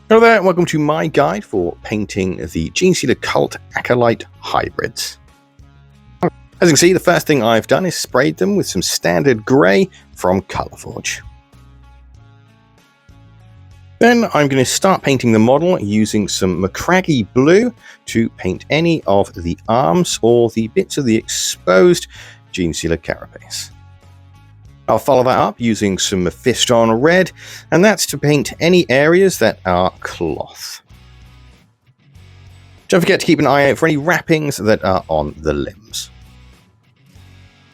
Hello there, and welcome to my guide for painting the Genestealer Cult Acolyte hybrids. As you can see, the first thing I've done is sprayed them with some standard grey from Colourforge. Then I'm going to start painting the model using some Macragge blue to paint any of the arms or the bits of the exposed Genestealer carapace. I'll follow that up using some Mephiston red, and that's to paint any areas that are cloth. Don't forget to keep an eye out for any wrappings that are on the limbs.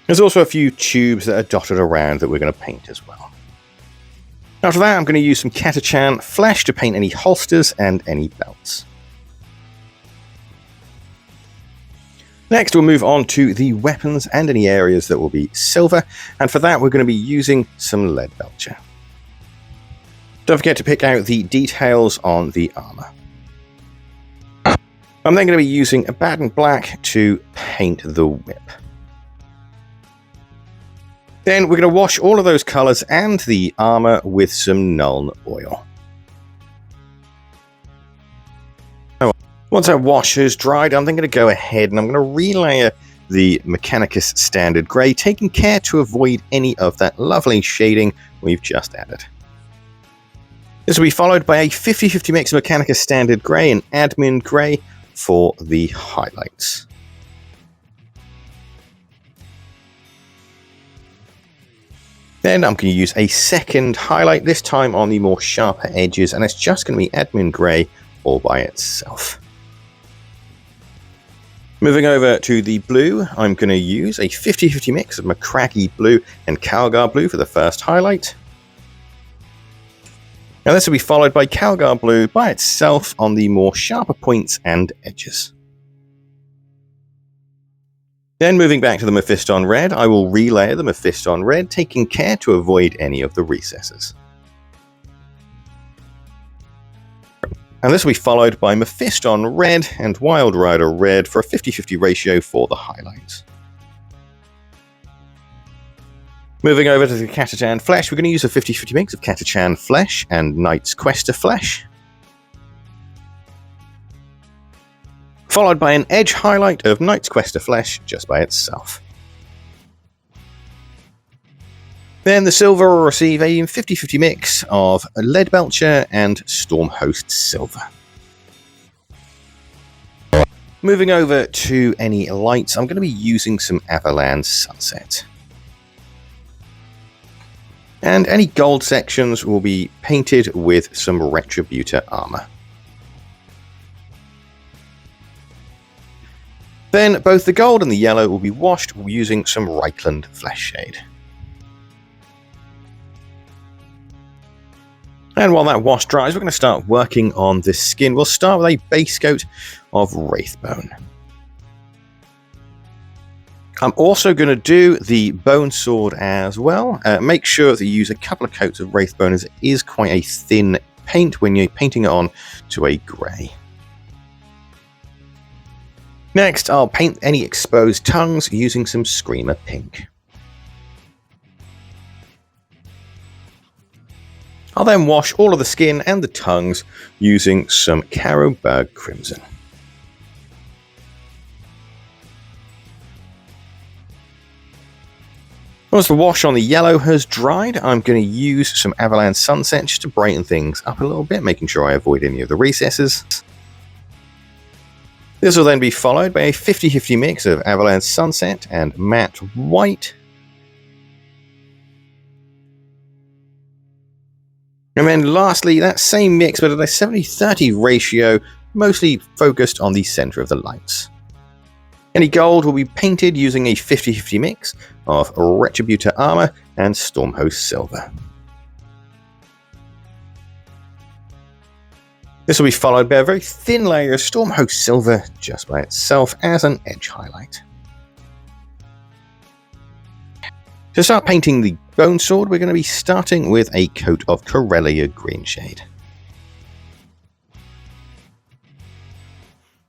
There's also a few tubes that are dotted around that we're going to paint as well. After that, I'm going to use some Catachan flesh to paint any holsters and any belts. Next, we'll move on to the weapons and any areas that will be silver, and for that we're going to be using some lead belcher. Don't forget to pick out the details on the armor. I'm then going to be using a Baden Black to paint the whip. Then we're going to wash all of those colors and the armor with some Nuln oil. Once our wash has dried, I'm then going to go ahead and I'm going to relayer the Mechanicus Standard Grey, taking care to avoid any of that lovely shading we've just added. This will be followed by a 50-50 mix of Mechanicus Standard Grey and Admin Grey for the highlights. Then I'm going to use a second highlight, this time on the more sharper edges, and it's just going to be Admin Grey all by itself. Moving over to the blue, I'm going to use a 50-50 mix of Macragge blue and Calgar blue for the first highlight. Now this will be followed by Calgar blue by itself on the more sharper points and edges. Then moving back to the Mephiston red, I will relayer the Mephiston red, taking care to avoid any of the recesses. And this will be followed by Mephiston red and Wild Rider red for a 50-50 ratio for the highlights. Moving over to the Catachan flesh, we're going to use a 50-50 mix of Catachan flesh and Knight's Quester flesh. Followed by an edge highlight of Knight's Quester flesh just by itself. Then the silver will receive a 50-50 mix of Lead Belcher and Stormhost Silver. Moving over to any lights, I'm going to be using some Avalanche Sunset. And any gold sections will be painted with some Retributor armor. Then both the gold and the yellow will be washed using some Reichland Flesh Shade. And while that wash dries, we're going to start working on this skin. We'll start with a base coat of Wraithbone. I'm also going to do the bone sword as well. Make sure that you use a couple of coats of Wraithbone, as it is quite a thin paint when you're painting it on to a grey. Next, I'll paint any exposed tongues using some Screamer Pink. I'll then wash all of the skin and the tongues using some Carroburg Crimson. Once the wash on the yellow has dried, I'm going to use some Avalanche Sunset just to brighten things up a little bit, making sure I avoid any of the recesses. This will then be followed by a 50-50 mix of Avalanche Sunset and Matte White. And then lastly, that same mix, but at a 70-30 ratio, mostly focused on the center of the lights. Any gold will be painted using a 50-50 mix of Retributor Armor and Stormhost Silver. This will be followed by a very thin layer of Stormhost Silver just by itself as an edge highlight. To start painting the bone sword, we're going to be starting with a coat of Corellia Greenshade.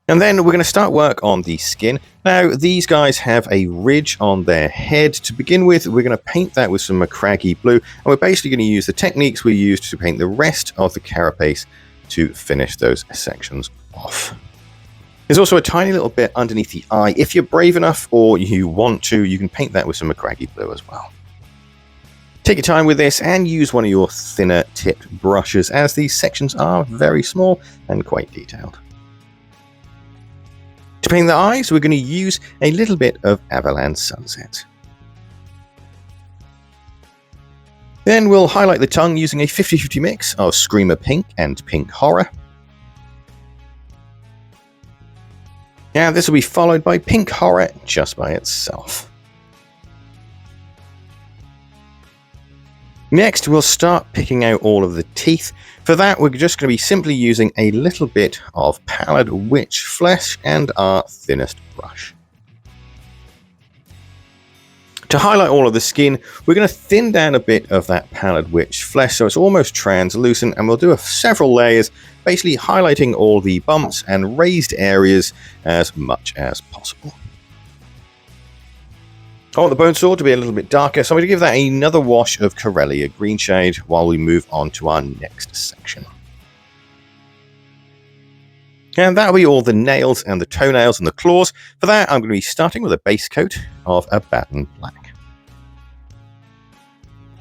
And then we're going to start work on the skin. Now, these guys have a ridge on their head. To begin with, we're going to paint that with some Macragge blue, and we're basically going to use the techniques we used to paint the rest of the carapace to finish those sections off. There's also a tiny little bit underneath the eye. If you're brave enough or you want to, you can paint that with some Macragge blue as well. Take your time with this and use one of your thinner tipped brushes, as these sections are very small and quite detailed. To paint the eyes, we're going to use a little bit of Avalan Sunset. Then we'll highlight the tongue using a 50-50 mix of Screamer Pink and Pink Horror. And this will be followed by Pink Horror just by itself. Next, we'll start picking out all of the teeth. For that, we're just going to be simply using a little bit of Pallid Witch Flesh and our thinnest brush. To highlight all of the skin, we're going to thin down a bit of that Pallid Witch Flesh so it's almost translucent, and we'll do several layers, basically highlighting all the bumps and raised areas as much as possible. I want the bone sword to be a little bit darker, so I'm going to give that another wash of Corellia green shade while we move on to our next section. And that'll be all the nails and the toenails and the claws. For that, I'm going to be starting with a base coat of Abaddon Black.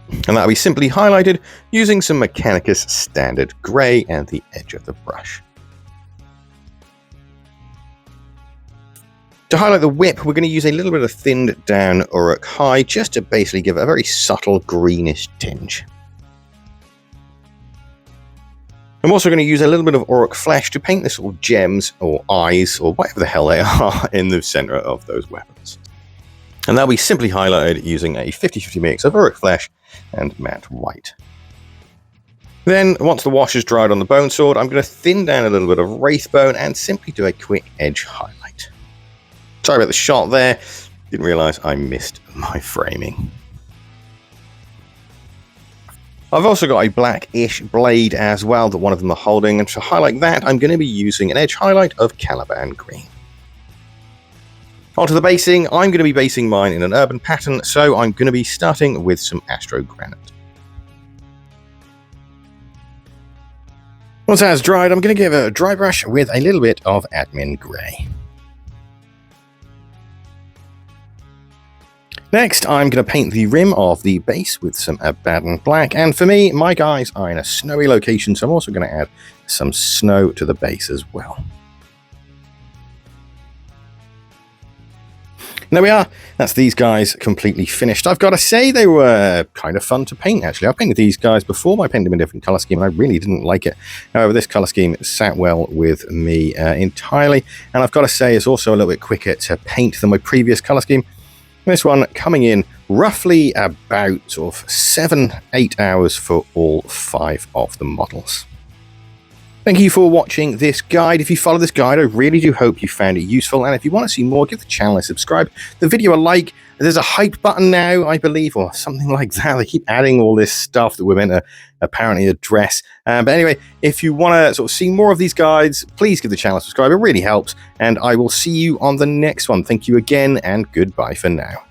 And that'll be simply highlighted using some Mechanicus Standard Grey and the edge of the brush. To highlight the whip, we're going to use a little bit of thinned down Uruk Hai just to basically give it a very subtle greenish tinge. I'm also going to use a little bit of Uruk Flesh to paint the sort of gems or eyes or whatever the hell they are in the center of those weapons. And that'll be simply highlighted using a 50-50 mix of Uruk Flesh and matte white. Then, once the wash is dried on the bone sword, I'm going to thin down a little bit of Wraithbone and simply do a quick edge highlight. Sorry about the shot there, didn't realize I missed my framing. I've also got a blackish blade as well that one of them are holding, and to highlight that, I'm going to be using an edge highlight of Caliban Green. Onto the basing, I'm going to be basing mine in an urban pattern, so I'm going to be starting with some Astro Granite. Once that's dried, I'm going to give it a dry brush with a little bit of Admin Grey. Next, I'm going to paint the rim of the base with some Abaddon Black, and for me, my guys are in a snowy location, so I'm also going to add some snow to the base as well. And there we are, that's these guys completely finished. I've got to say they were kind of fun to paint, actually. I've painted these guys before, I painted them in a different colour scheme, and I really didn't like it. However, this colour scheme sat well with me entirely, and I've got to say it's also a little bit quicker to paint than my previous colour scheme. This one coming in roughly about sort of 7-8 hours for all 5 of the models. Thank you for watching this guide. If you follow this guide, I really do hope you found it useful. And if you want to see more, give the channel a subscribe, the video a like. There's a hype button now, I believe, or something like that. They keep adding all this stuff that we're meant to apparently address. But anyway, if you want to sort of see more of these guides, please give the channel a subscribe. It really helps. And I will see you on the next one. Thank you again, and goodbye for now.